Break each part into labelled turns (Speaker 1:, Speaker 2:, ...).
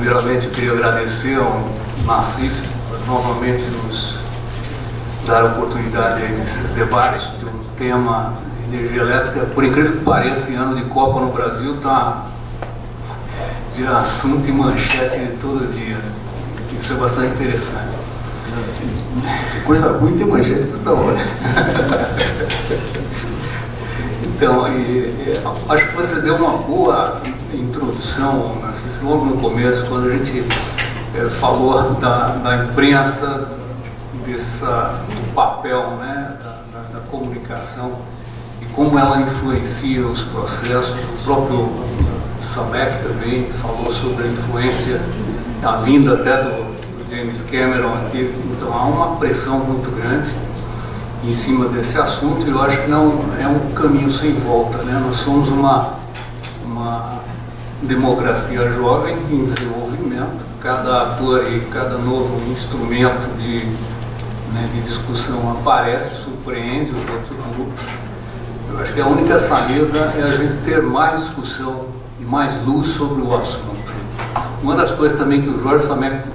Speaker 1: primeiramente eu queria agradecer ao Nassif por novamente nos dar a oportunidade desses debates de um tema de energia elétrica. Por incrível que pareça, em ano de Copa no Brasil está de assunto e manchete todo dia. Isso é bastante interessante.
Speaker 2: Coisa ruim ter manchete toda hora.
Speaker 1: Então, acho que você deu uma boa introdução, logo no começo, quando a gente falou da imprensa, do papel, né, da comunicação e como ela influencia os processos. O próprio Samek também falou sobre a influência, a vinda até do James Cameron aqui. Então há uma pressão muito grande em cima desse assunto, e eu acho que não é um caminho sem volta, né? Nós somos uma democracia jovem em desenvolvimento. Cada ator e cada novo instrumento de discussão aparece, surpreende os outros grupos. Eu acho que a única saída é a gente ter mais discussão e mais luz sobre o assunto. Uma das coisas também que o Jorge Samek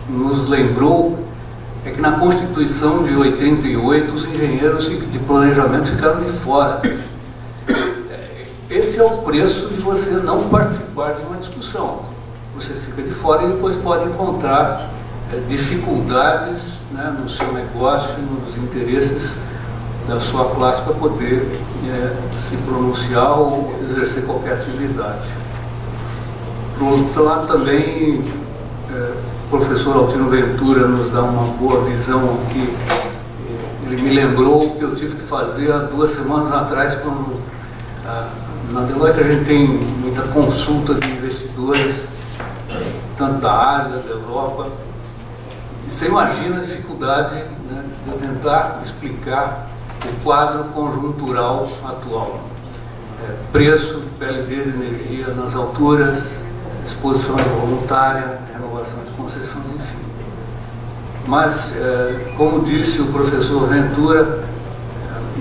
Speaker 1: nos lembrou é que na Constituição de 88 os engenheiros de planejamento ficaram de fora. Esse é o preço de você não participar de uma discussão. Você fica de fora e depois pode encontrar dificuldades, né, no seu negócio, nos interesses da sua classe para poder se pronunciar ou exercer qualquer atividade. Por outro lado, também o professor Altino Ventura nos dá uma boa visão aqui. Ele me lembrou o que eu tive que fazer há 2 semanas atrás, quando na Deloitte a gente tem muita consulta de investidores, tanto da Ásia, da Europa. E você imagina a dificuldade, né, de eu tentar explicar o quadro conjuntural atual. Preço, PLD de energia nas alturas, exposição voluntária, renovação de concessões, enfim. Mas, como disse o professor Ventura,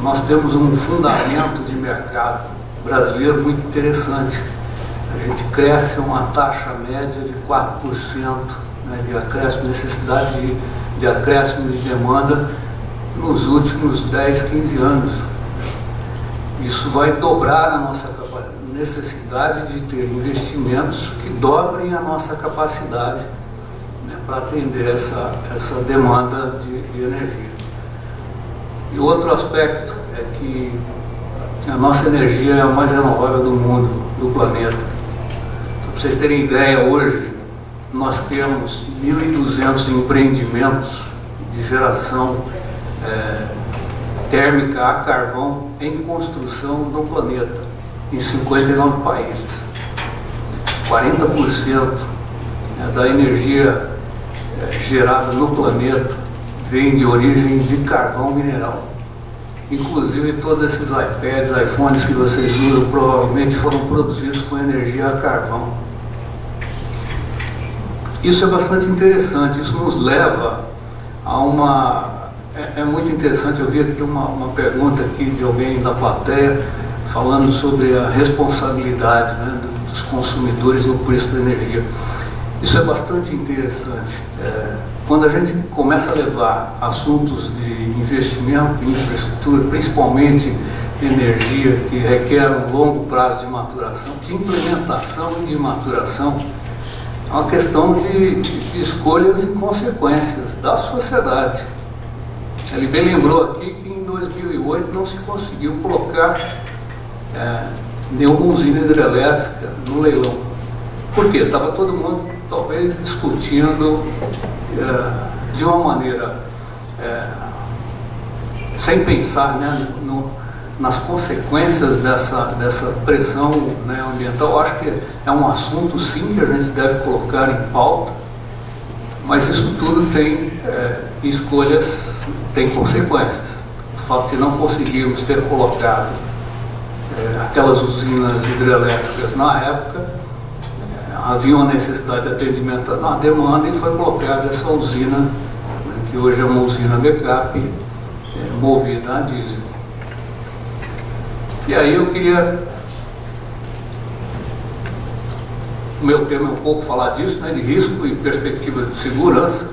Speaker 1: nós temos um fundamento de mercado brasileiro muito interessante. A gente cresce uma taxa média de 4%, né, de acréscimo de necessidade, de acréscimo de demanda nos últimos 10, 15 anos. Isso vai dobrar a nossa necessidade de ter investimentos que dobrem a nossa capacidade, né, para atender essa demanda de energia. E outro aspecto é que a nossa energia é a mais renovável do mundo, do planeta. Para vocês terem ideia, hoje nós temos 1.200 empreendimentos de geração térmica a carvão em construção no planeta, em 59 países. 40% da energia gerada no planeta vem de origem de carvão mineral. Inclusive todos esses iPads, iPhones que vocês usam provavelmente foram produzidos com energia a carvão. Isso é bastante interessante. Isso nos leva a uma... É muito interessante. Eu vi aqui uma pergunta aqui de alguém da plateia falando sobre a responsabilidade, né, dos consumidores no preço da energia. Isso é bastante interessante. Quando a gente começa a levar assuntos de investimento em infraestrutura, principalmente energia, que requer um longo prazo de maturação, de implementação e de maturação, é uma questão de escolhas e consequências da sociedade. Ele bem lembrou aqui que em 2008 não se conseguiu colocar nenhuma usina hidrelétrica no leilão. Por quê? Estava todo mundo, talvez, discutindo de uma maneira sem pensar, né, nas consequências dessa pressão, né, ambiental. Eu acho que é um assunto, sim, que a gente deve colocar em pauta, mas isso tudo tem escolhas, tem consequências. O fato de não conseguirmos ter colocado aquelas usinas hidrelétricas na época, havia uma necessidade de atendimento na demanda e foi colocada essa usina, né, que hoje é uma usina backup, movida a diesel. E aí eu queria O meu tema é um pouco falar disso, né, de risco e perspectivas de segurança.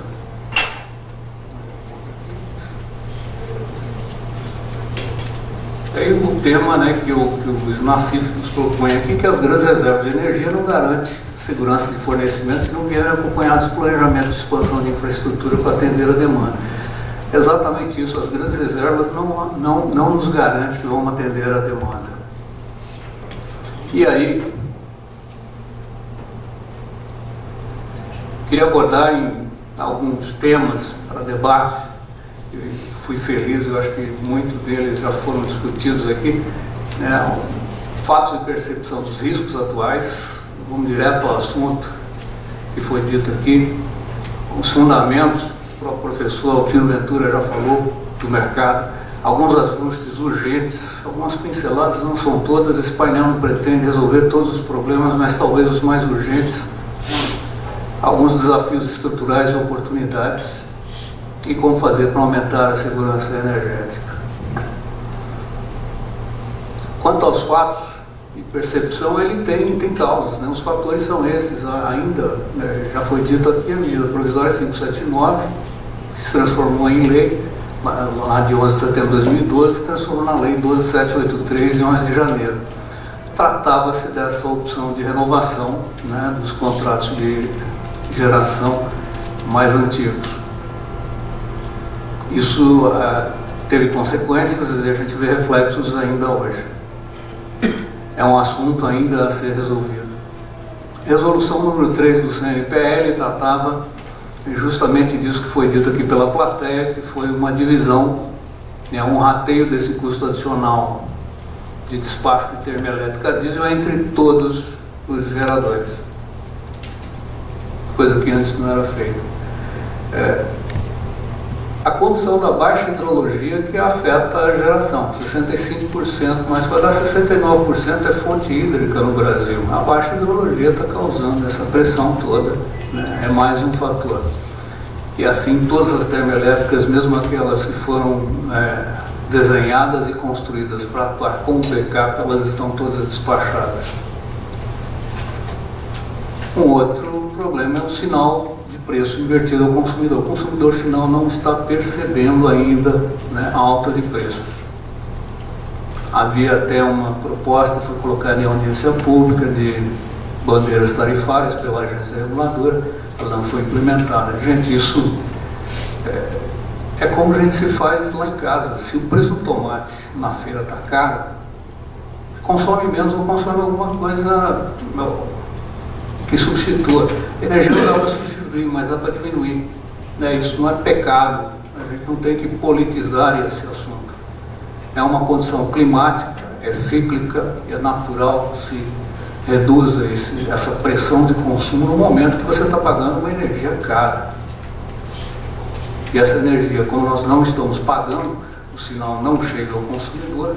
Speaker 1: Tem o tema, né, que o SNACIF nos propõe aqui, que as grandes reservas de energia não garantem segurança de fornecimento se não vierem acompanhados de planejamento de expansão de infraestrutura para atender a demanda. Exatamente isso, as grandes reservas não nos garantem que vão atender a demanda. E aí, queria abordar em alguns temas para debate. Eu fui feliz, eu acho que muitos deles já foram discutidos aqui, né? Fatos de percepção dos riscos atuais, vamos direto ao assunto que foi dito aqui, os fundamentos, o próprio professor Altino Ventura já falou do mercado, alguns ajustes urgentes, algumas pinceladas, não são todas, esse painel não pretende resolver todos os problemas, mas talvez os mais urgentes, alguns desafios estruturais e oportunidades, e como fazer para aumentar a segurança energética. Quanto aos fatos de percepção, ele tem causas, né? Os fatores são esses, ainda, né, já foi dito aqui, a medida provisória 579, que se transformou em lei, lá de 11 de setembro de 2012, se transformou na lei 12783, em 11 de janeiro. Tratava-se dessa opção de renovação, né, dos contratos de geração mais antigos. Isso teve consequências e a gente vê reflexos ainda hoje. É um assunto ainda a ser resolvido. Resolução número 3 do CNPL tratava justamente disso que foi dito aqui pela plateia, que foi uma divisão, né, um rateio desse custo adicional de despacho de termoelétrica diesel entre todos os geradores, coisa que antes não era feita. A condição da baixa hidrologia que afeta a geração, 65%, mas vai dar 69% é fonte hídrica no Brasil. A baixa hidrologia está causando essa pressão toda, né? É mais um fator. E assim todas as termoelétricas, mesmo aquelas que foram desenhadas e construídas para atuar como backup, elas estão todas despachadas. Um outro problema é o sinal de preço invertido ao consumidor. O consumidor final não está percebendo ainda, né, a alta de preço. Havia até uma proposta, foi colocada em audiência pública, de bandeiras tarifárias pela agência reguladora, ela não foi implementada. Gente, isso é como a gente se faz lá em casa. Se o preço do tomate na feira está caro, consome menos ou consome alguma coisa que substitua. A energia não dá para substituir, mas dá para diminuir, né? Isso não é pecado, a gente não tem que politizar esse assunto. É uma condição climática, é cíclica e é natural que se reduza essa pressão de consumo no momento que você está pagando uma energia cara. E essa energia, como nós não estamos pagando, o sinal não chega ao consumidor,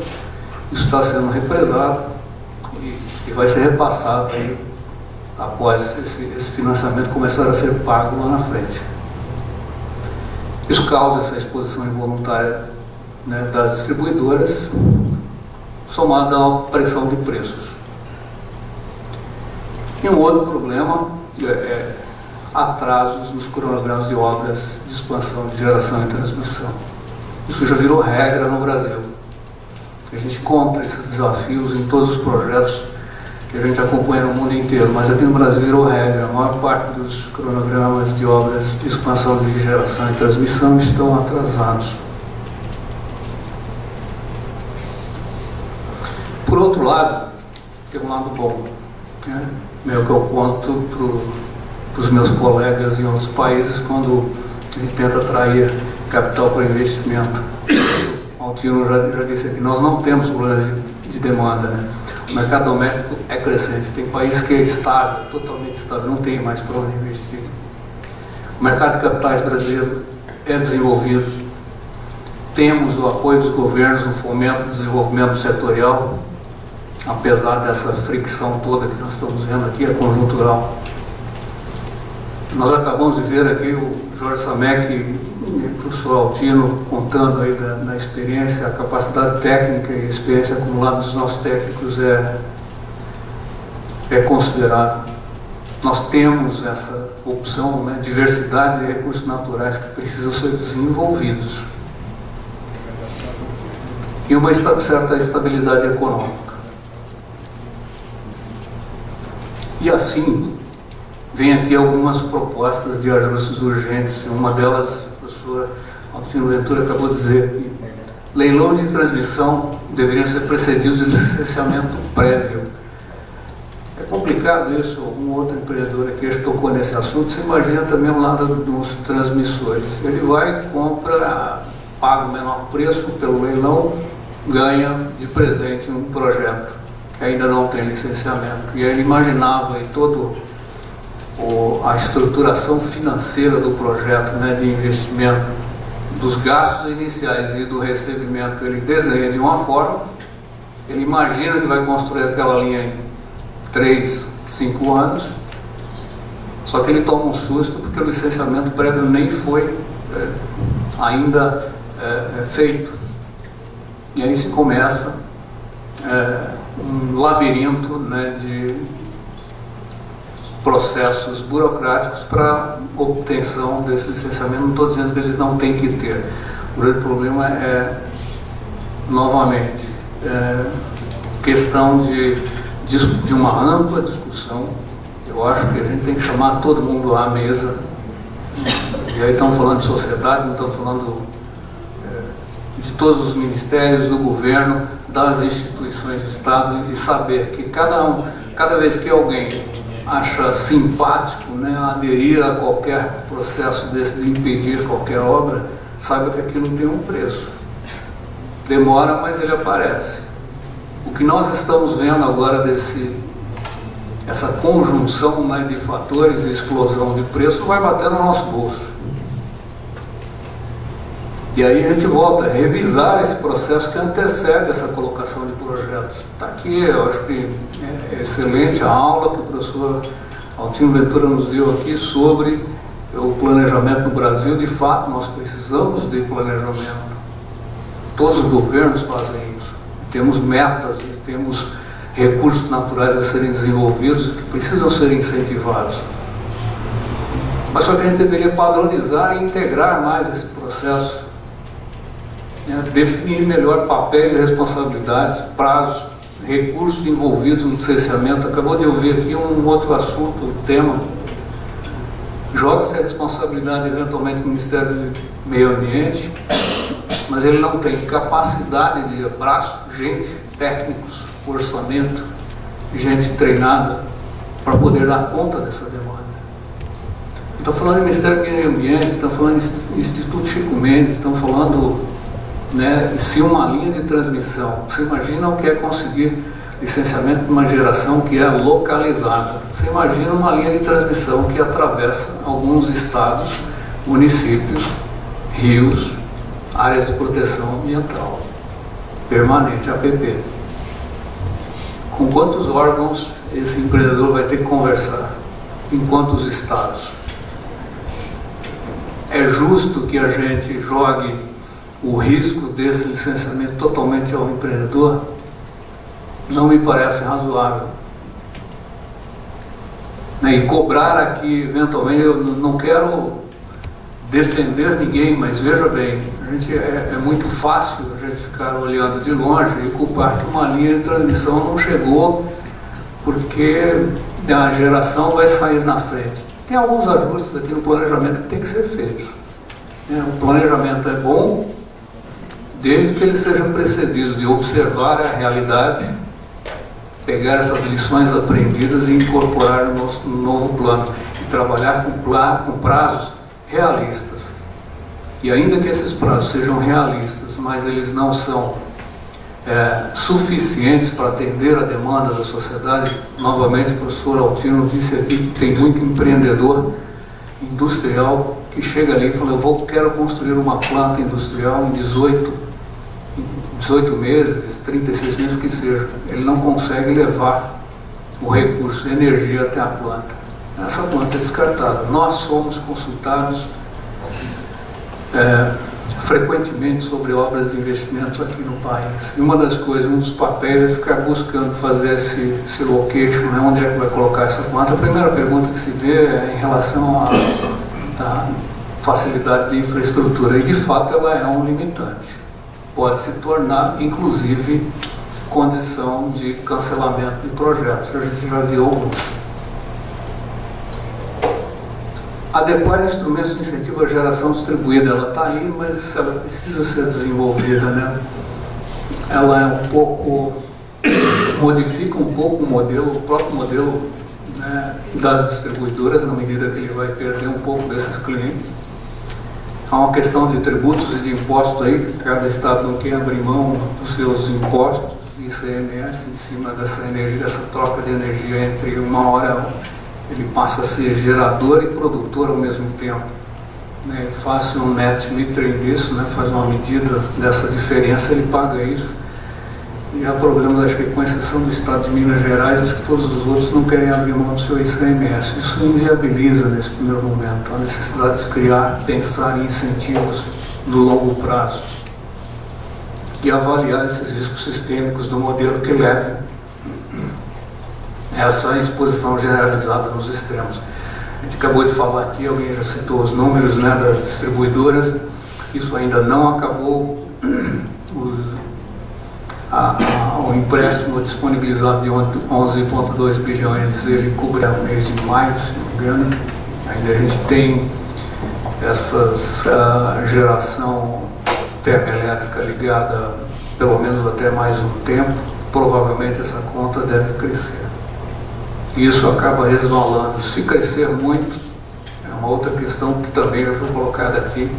Speaker 1: isso está sendo represado e vai ser repassado aí após esse financiamento começar a ser pago lá na frente. Isso causa essa exposição involuntária, né, das distribuidoras, somada à pressão de preços. E um outro problema é atrasos nos cronogramas de obras de expansão de geração e transmissão. Isso já virou regra no Brasil. A gente encontra esses desafios em todos os projetos que a gente acompanha no mundo inteiro, mas aqui no Brasil virou regra. A maior parte dos cronogramas de obras de expansão de geração e transmissão estão atrasados. Por outro lado, tem um lado bom, né? Meio que eu conto para os meus colegas em outros países quando a gente tenta atrair capital para investimento. O Altino já disse aqui, nós não temos problemas de demanda, né? O mercado doméstico é crescente, tem países que é estável, totalmente estável, não tem mais para onde investir. O mercado de capitais brasileiro é desenvolvido, temos o apoio dos governos no fomento do desenvolvimento setorial, apesar dessa fricção toda que nós estamos vendo aqui, é conjuntural. Nós acabamos de ver aqui o Jorge Samek e o professor Altino contando aí da experiência, a capacidade técnica e a experiência acumulada dos nossos técnicos é considerável. nós temos essa opção, né, diversidade de recursos naturais que precisam ser desenvolvidos e uma certa estabilidade econômica. E assim, vem aqui algumas propostas de ajustes urgentes. Uma delas, a professora Altino Ventura acabou de dizer que leilão de transmissão deveriam ser precedidos de licenciamento prévio. É complicado isso, algum outro empreendedor aqui já tocou nesse assunto. Você imagina também o lado dos transmissores. Ele vai, compra, paga o menor preço pelo leilão, ganha de presente um projeto que ainda não tem licenciamento. E ele imaginava aí todo a estruturação financeira do projeto, né, de investimento, dos gastos iniciais e do recebimento. Ele desenha de uma forma, ele imagina que vai construir aquela linha em 3, 5 anos, só que ele toma um susto porque o licenciamento prévio nem foi ainda feito. E aí se começa um labirinto, né, de processos burocráticos para obtenção desse licenciamento. Não estou dizendo que eles não têm que ter. O grande problema é, novamente, questão de uma ampla discussão. Eu acho que a gente tem que chamar todo mundo à mesa. E aí estamos falando de sociedade, não estamos falando de todos os ministérios, do governo, das instituições do Estado, e saber que cada vez que alguém acha simpático, né, aderir a qualquer processo desse de impedir qualquer obra, saiba que aquilo tem um preço. Demora, mas ele aparece. O que nós estamos vendo agora essa conjunção, né, de fatores e explosão de preço vai bater no nosso bolso. E aí a gente volta a revisar esse processo que antecede essa colocação de projetos. Está aqui, eu acho que é excelente a aula que o professor Altino Ventura nos deu aqui sobre o planejamento no Brasil. De fato, nós precisamos de planejamento. Todos os governos fazem isso. Temos metas, temos recursos naturais a serem desenvolvidos que precisam ser incentivados. Mas só que a gente deveria padronizar e integrar mais esse processo. Definir melhor papéis e responsabilidades, prazos, recursos envolvidos no licenciamento. Acabou de ouvir aqui um outro assunto, tema. Joga-se a responsabilidade eventualmente no Ministério do Meio Ambiente, mas ele não tem capacidade de braço, gente, técnicos, orçamento, gente treinada para poder dar conta dessa demanda. Estão falando do Ministério do Meio Ambiente, estão falando do Instituto Chico Mendes, estão falando, né, se uma linha de transmissão, você imagina o que é conseguir licenciamento de uma geração que é localizada. Você imagina uma linha de transmissão que atravessa alguns estados, municípios, rios, áreas de proteção ambiental permanente, APP. Com quantos órgãos esse empreendedor vai ter que conversar? Em quantos estados? É justo que a gente jogue o risco desse licenciamento totalmente ao empreendedor? Não me parece razoável. E cobrar aqui, eventualmente, eu não quero defender ninguém, mas veja bem, é muito fácil a gente ficar olhando de longe e culpar que uma linha de transmissão não chegou porque a geração vai sair na frente. Tem alguns ajustes aqui no planejamento que tem que ser feitos. O planejamento é bom, desde que ele seja precedido de observar a realidade, pegar essas lições aprendidas e incorporar no nosso novo plano, e trabalhar com prazos realistas. E ainda que esses prazos sejam realistas, mas eles não são suficientes para atender a demanda da sociedade. Novamente, o professor Altino disse aqui que tem muito empreendedor industrial que chega ali e fala: quero construir uma planta industrial em 18 meses, 36 meses que seja. Ele não consegue levar o recurso, a energia até a planta. Essa planta é descartada. Nós somos consultados frequentemente sobre obras de investimentos aqui no país. E uma das coisas, um dos papéis é ficar buscando fazer esse location, né, onde é que vai colocar essa planta. A primeira pergunta que se vê é em relação à facilidade de infraestrutura, e de fato ela é um limitante. Pode se tornar, inclusive, condição de cancelamento de projetos. A gente já viu alguns. Adequar instrumentos de incentivo à geração distribuída, ela está aí, mas ela precisa ser desenvolvida, né? Ela é um pouco, modifica um pouco o próprio modelo, né, das distribuidoras, na medida que ele vai perder um pouco desses clientes. Há uma questão de tributos e de impostos aí, cada estado não quer abrir mão dos seus impostos de ICMS em cima dessa energia, dessa troca de energia entre uma hora. Ele passa a ser gerador e produtor ao mesmo tempo, né? Faz um net metering disso, né? Faz uma medida dessa diferença, ele paga isso. E há problemas, acho que com exceção do estado de Minas Gerais, acho que todos os outros não querem abrir mão do seu ICMS. Isso inviabiliza nesse primeiro momento a necessidade de pensar em incentivos no longo prazo e avaliar esses riscos sistêmicos do modelo que leve essa exposição generalizada nos extremos. A gente acabou de falar aqui, alguém já citou os números, né, das distribuidoras. Isso ainda não acabou. O empréstimo disponibilizado de 11,2 bilhões, ele cobre o mês de maio, se não me engano. Ainda a gente tem essa geração termoelétrica ligada pelo menos até mais um tempo. Provavelmente essa conta deve crescer. E isso acaba resvalando. Se crescer muito, é uma outra questão que também já foi colocada aqui,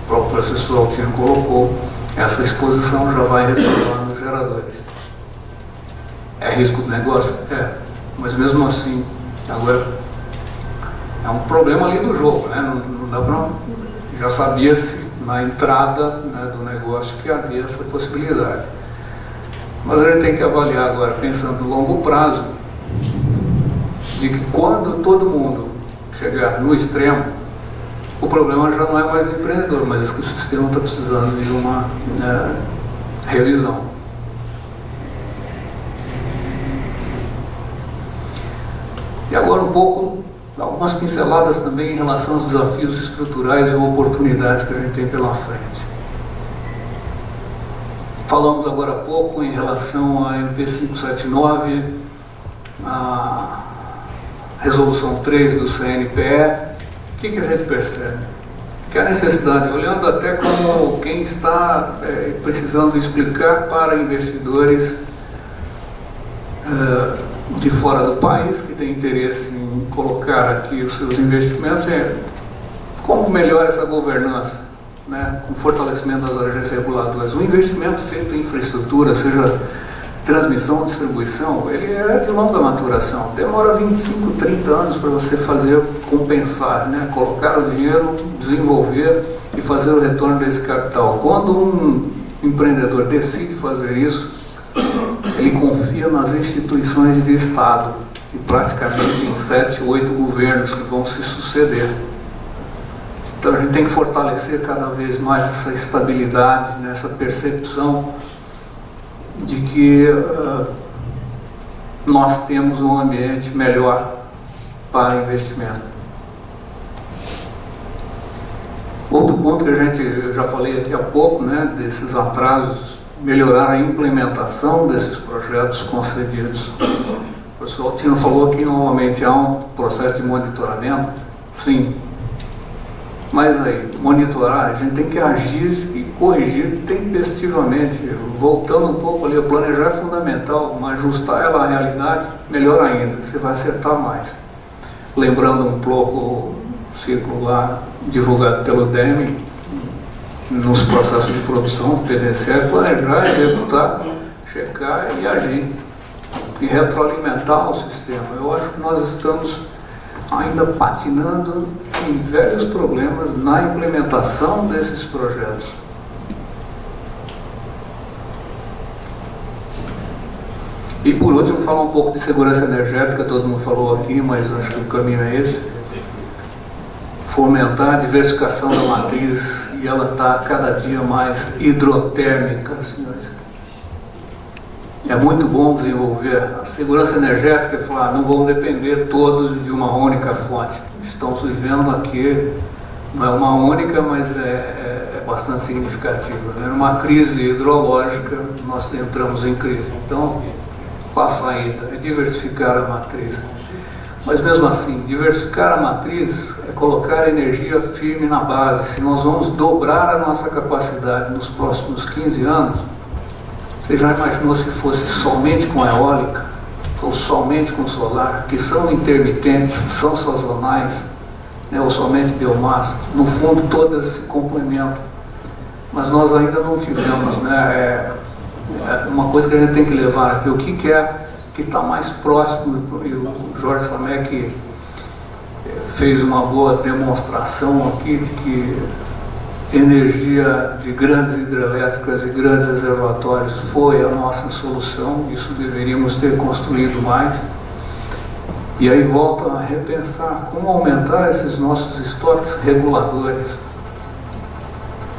Speaker 1: o próprio professor Altino colocou, essa exposição já vai resvalar nos geradores. É risco do negócio? É, mas mesmo assim, agora, é um problema ali do jogo, né? Não dá pra, já sabia-se na entrada, né, do negócio que havia essa possibilidade. Mas a gente tem que avaliar agora, pensando no longo prazo, de que quando todo mundo chegar no extremo, o problema já não é mais do empreendedor, mas acho que o sistema está precisando de uma revisão. E agora um pouco, algumas pinceladas também em relação aos desafios estruturais ou oportunidades que a gente tem pela frente. Falamos agora há pouco em relação à MP 579, a Resolução 3 do CNPE. O que a gente percebe? Que a necessidade, olhando até como quem está precisando explicar para investidores de fora do país, que tem interesse em colocar aqui os seus investimentos, como melhora essa governança, né, com fortalecimento das agências reguladoras. O investimento feito em infraestrutura, seja transmissão ou distribuição, ele é de longa maturação. Demora 25, 30 anos para você fazer compensar, né? Colocar o dinheiro, desenvolver e fazer o retorno desse capital. Quando um empreendedor decide fazer isso, ele confia nas instituições de Estado e praticamente em 7, 8 governos que vão se suceder. Então a gente tem que fortalecer cada vez mais essa estabilidade, né? Essa percepção de que nós temos um ambiente melhor para investimento. Outro ponto que a gente já falei aqui há pouco, né, desses atrasos, melhorar a implementação desses projetos concedidos. O professor Altino falou que normalmente há um processo de monitoramento, sim. Mas aí, monitorar, a gente tem que agir e corrigir tempestivamente, voltando um pouco ali, o planejar é fundamental, mas ajustar ela à realidade, melhor ainda, você vai acertar mais. Lembrando um pouco o ciclo lá, divulgado pelo DEME, nos processos de produção, PDCA, é planejar, executar, checar e agir, e retroalimentar o sistema. Eu acho que nós estamos ainda patinando em velhos problemas na implementação desses projetos. E por último, falar um pouco de segurança energética, todo mundo falou aqui, mas acho que o caminho é esse. Fomentar a diversificação da matriz e ela está cada dia mais hidrotérmica, senhores. É muito bom desenvolver a segurança energética e falar, não vamos depender todos de uma única fonte. Estamos vivendo aqui, não é uma única, mas é bastante significativa. Né? Numa crise hidrológica, nós entramos em crise. Então, qual a saída? É diversificar a matriz. Mas mesmo assim, diversificar a matriz é colocar energia firme na base. Se nós vamos dobrar a nossa capacidade nos próximos 15 anos, você já imaginou se fosse somente com eólica, ou somente com solar, que são intermitentes, são sazonais, né, ou somente biomassa? No fundo, todas se complementam. Mas nós ainda não tivemos, né, uma coisa que a gente tem que levar aqui, o que é que está mais próximo, e o Jorge Samek fez uma boa demonstração aqui de que energia de grandes hidrelétricas e grandes reservatórios foi a nossa solução. Isso deveríamos ter construído mais. E aí volta a repensar como aumentar esses nossos estoques reguladores.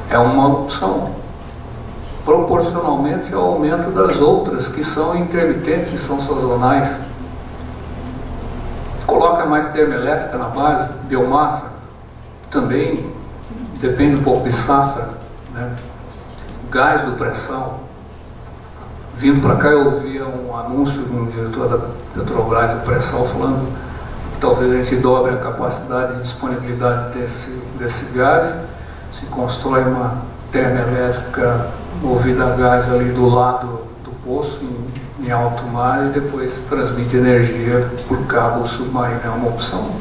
Speaker 1: É uma opção, proporcionalmente ao aumento das outras, que são intermitentes e são sazonais. Coloca mais termoelétrica na base, biomassa, também depende um pouco de safra, né? Gás do pré-sal. Vindo para cá eu ouvia um anúncio de um diretor da Petrobras do pré-sal falando que talvez a gente dobre a capacidade de disponibilidade desse gás, se constrói uma termoelétrica movida a gás ali do lado do poço, em alto mar, e depois transmite energia por cabo submarino. É uma opção.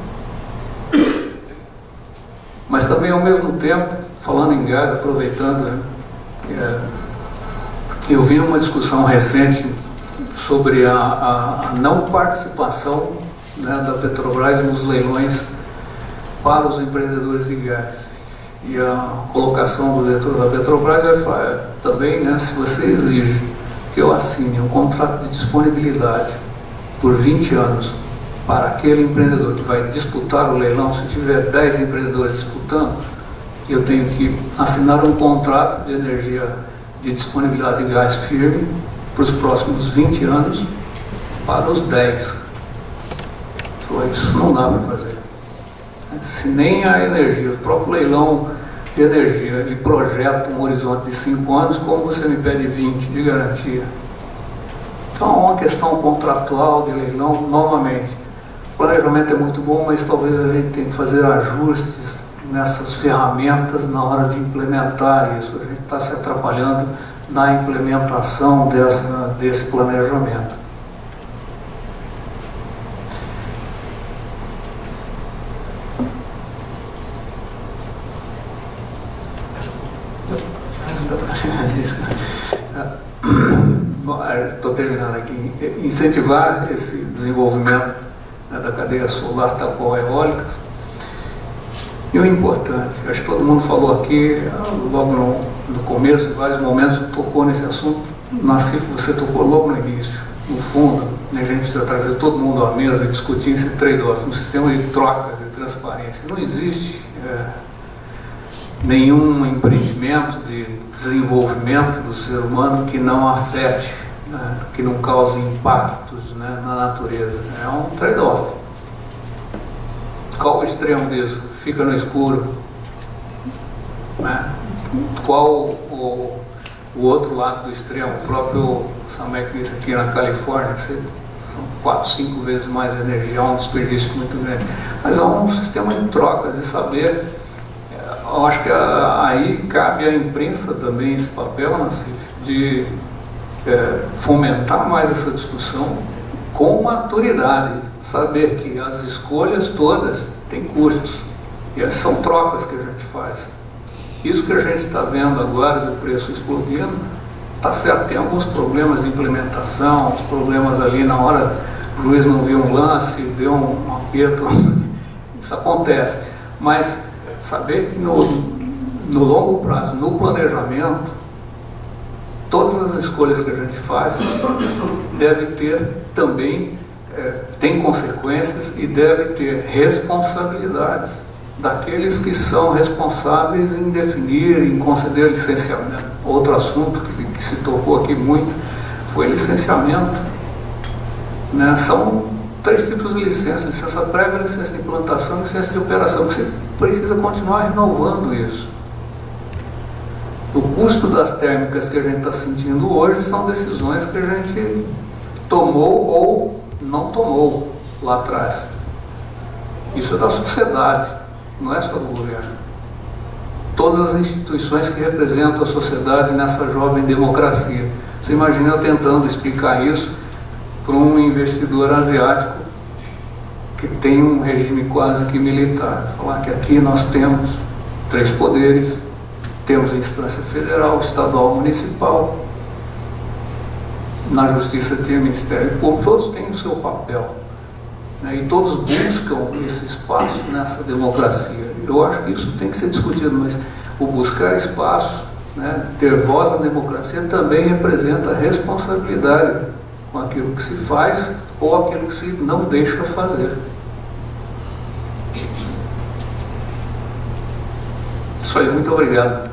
Speaker 1: Mas também, ao mesmo tempo, falando em gás, aproveitando, né, eu vi uma discussão recente sobre a não participação, né, da Petrobras nos leilões para os empreendedores de gás. E a colocação do diretor da Petrobras é também, né, se você exige que eu assine um contrato de disponibilidade por 20 anos para aquele empreendedor que vai disputar o leilão, se tiver 10 empreendedores disputando, eu tenho que assinar um contrato de energia de disponibilidade de gás firme para os próximos 20 anos para os 10. Isso não dá para fazer. Se nem a energia, o próprio leilão de energia, ele projeta um horizonte de 5 anos, como você me pede 20 de garantia? Então é uma questão contratual de leilão, novamente. O planejamento é muito bom, mas talvez a gente tenha que fazer ajustes nessas ferramentas na hora de implementar isso. A gente está se atrapalhando na implementação desse planejamento. Estou terminando aqui. Incentivar esse desenvolvimento, né, da cadeia solar, tal qual a eólica. E o importante, acho que todo mundo falou aqui, logo no começo, em vários momentos, tocou nesse assunto. Nassif, você tocou logo no início. No fundo, a gente precisa trazer todo mundo à mesa e discutir esse trade-off, um sistema de trocas e transparência. Não existe nenhum empreendimento de desenvolvimento do ser humano que não afete, né, que não cause impactos, né, na natureza. É um trade-off. Qual o extremo disso? Fica no escuro, né? Qual o outro lado do extremo? O próprio Samek disse aqui na Califórnia, são 4, 5 vezes mais energia, um desperdício muito grande. Mas há um sistema de trocas, de saber. Eu acho que aí cabe à imprensa também esse papel, Nassif, de fomentar mais essa discussão com maturidade, saber que as escolhas todas têm custos, e são trocas que a gente faz. Isso que a gente está vendo agora do preço explodindo, está certo, tem alguns problemas de implementação, os problemas ali na hora, o juiz não viu um lance, deu um aperto, isso acontece, mas saber que no longo prazo, no planejamento, todas as escolhas que a gente faz deve ter também, tem consequências e deve ter responsabilidades. daqueles que são responsáveis em definir, em conceder licenciamento. Outro assunto que se tocou aqui muito foi licenciamento, né? São 3 tipos de licença: licença prévia, licença de implantação e licença de operação. Você precisa continuar renovando isso. O custo das térmicas que a gente está sentindo hoje são decisões que a gente tomou ou não tomou lá atrás. Isso é da sociedade, não é só do governo. Todas as instituições que representam a sociedade nessa jovem democracia. Você imagina eu tentando explicar isso para um investidor asiático que tem um regime quase que militar. Falar que aqui nós temos 3 poderes, temos a instância federal, estadual, municipal, na justiça tem o Ministério Público, todos têm o seu papel, né? E todos buscam esse espaço nessa democracia. Eu acho que isso tem que ser discutido, mas o buscar espaço, né, ter voz na democracia também representa responsabilidade com aquilo que se faz ou aquilo que se não deixa fazer. Isso aí, muito obrigado.